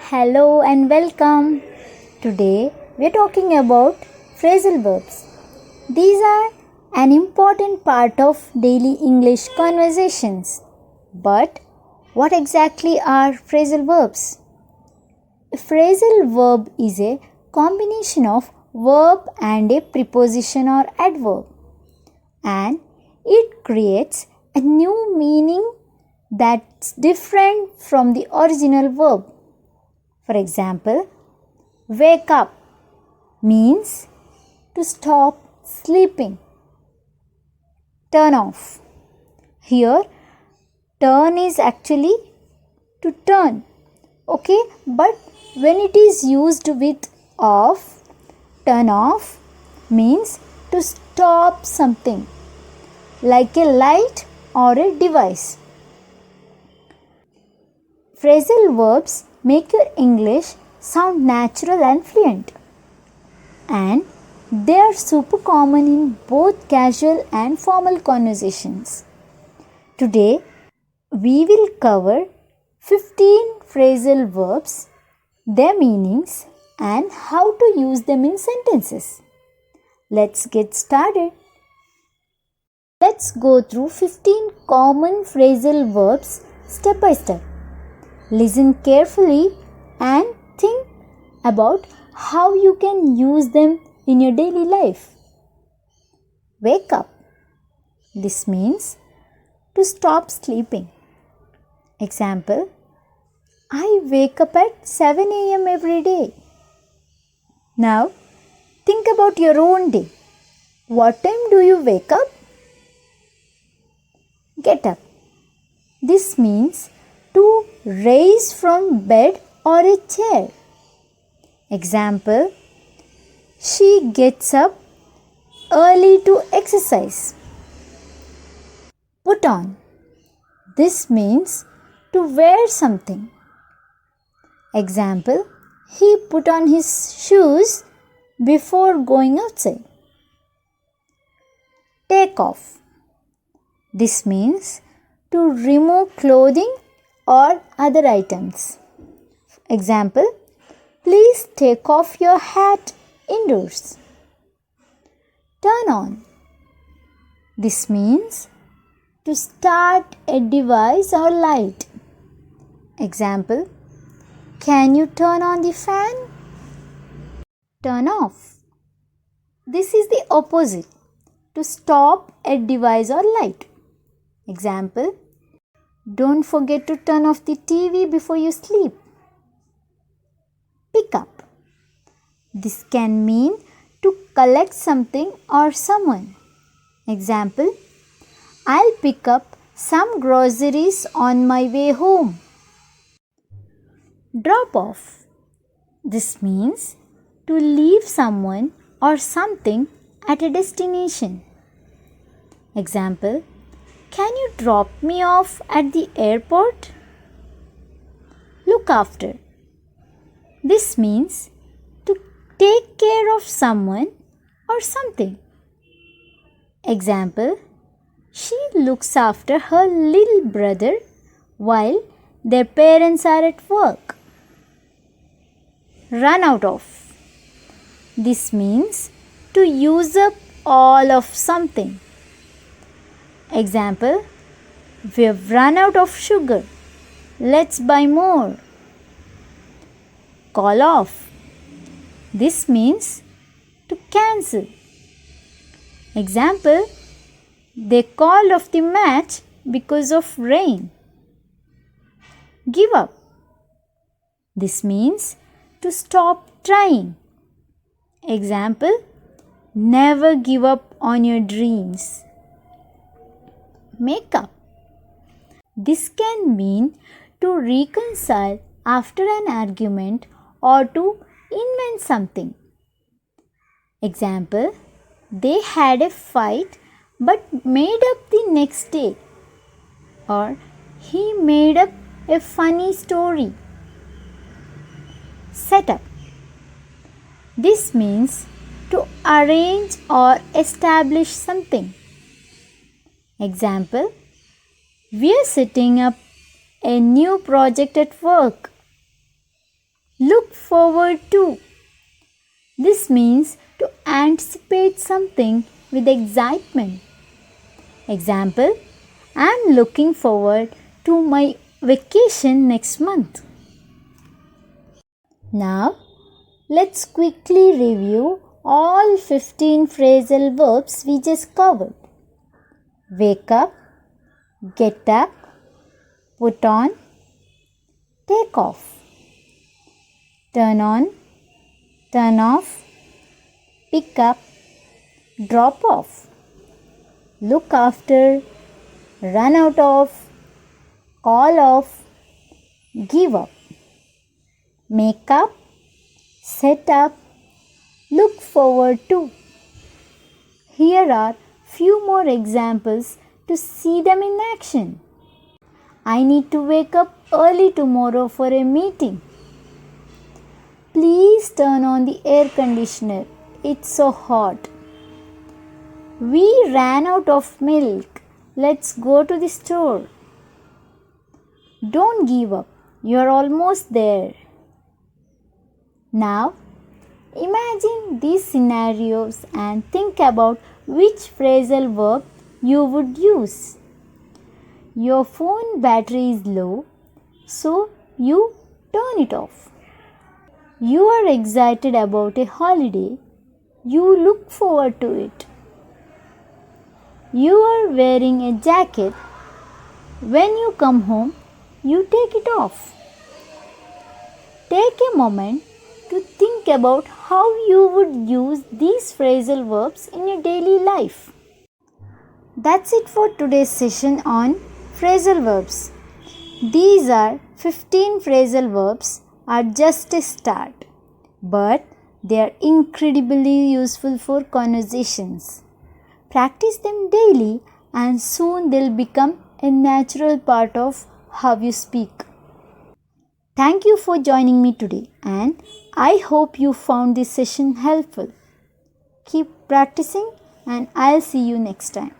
Hello and welcome. Today we are talking about phrasal verbs. These are an important part of daily English conversations. But what exactly are phrasal verbs? A phrasal verb is a combination of verb and a preposition or adverb, and it creates a new meaning that's different from the original verb. For example, wake up means to stop sleeping. Turn off. Here, turn is actually to turn. Okay, but when it is used with off, turn off means to stop something like a light or a device. Phrasal verbs make your English sound natural and fluent, and they are super common in both casual and formal conversations. Today, we will cover 15 phrasal verbs, their meanings, and how to use them in sentences. Let's get started. Let's go through 15 common phrasal verbs step by step. Listen carefully and think about how you can use them in your daily life. Wake up. This means to stop sleeping. Example, I wake up at 7 a.m. every day. Now, think about your own day. What time do you wake up? Get up. This means to raise from bed or a chair. Example, she gets up early to exercise. Put on. This means to wear something. Example, he put on his shoes before going outside. Take off. This means to remove clothing or other items. Example, please take off your hat indoors. Turn on. This means to start a device or light. Example, can you turn on the fan? Turn off. This is the opposite, to stop a device or light. Example, don't forget to turn off the TV before you sleep. Pick up. This can mean to collect something or someone. Example, I'll pick up some groceries on my way home. Drop off. This means to leave someone or something at a destination. Example, can you drop me off at the airport? Look after. This means to take care of someone or something. Example, she looks after her little brother while their parents are at work. Run out of. This means to use up all of something. Example, we have run out of sugar. Let's buy more. Call off. This means to cancel. Example, they called off the match because of rain. Give up. This means to stop trying. Example, never give up on your dreams. Make up. This can mean to reconcile after an argument or to invent something. Example, they had a fight but made up the next day. Or he made up a funny story. Set up. This means to arrange or establish something. Example, we are setting up a new project at work. Look forward to. This means to anticipate something with excitement. Example, I am looking forward to my vacation next month. Now, let's quickly review all 15 phrasal verbs we just covered. Wake up, get up, put on, take off, turn on, turn off, pick up, drop off, look after, run out of, call off, give up, make up, set up, look forward to. Here are few more examples to see them in action. I need to wake up early tomorrow for a meeting. Please turn on the air conditioner. It's so hot. We ran out of milk. Let's go to the store. Don't give up. You're almost there. Now, imagine these scenarios and think about which phrasal verb you would use. Your phone battery is low, so you turn it off. You are excited about a holiday. You look forward to it. You are wearing a jacket. When you come home, you take it off. Take a moment to think about how you would use these phrasal verbs in your daily life. That's it for today's session on phrasal verbs. These are 15 phrasal verbs are just a start, but they are incredibly useful for conversations. Practice them daily and soon they'll become a natural part of how you speak. Thank you for joining me today and I hope you found this session helpful. Keep practicing and I'll see you next time.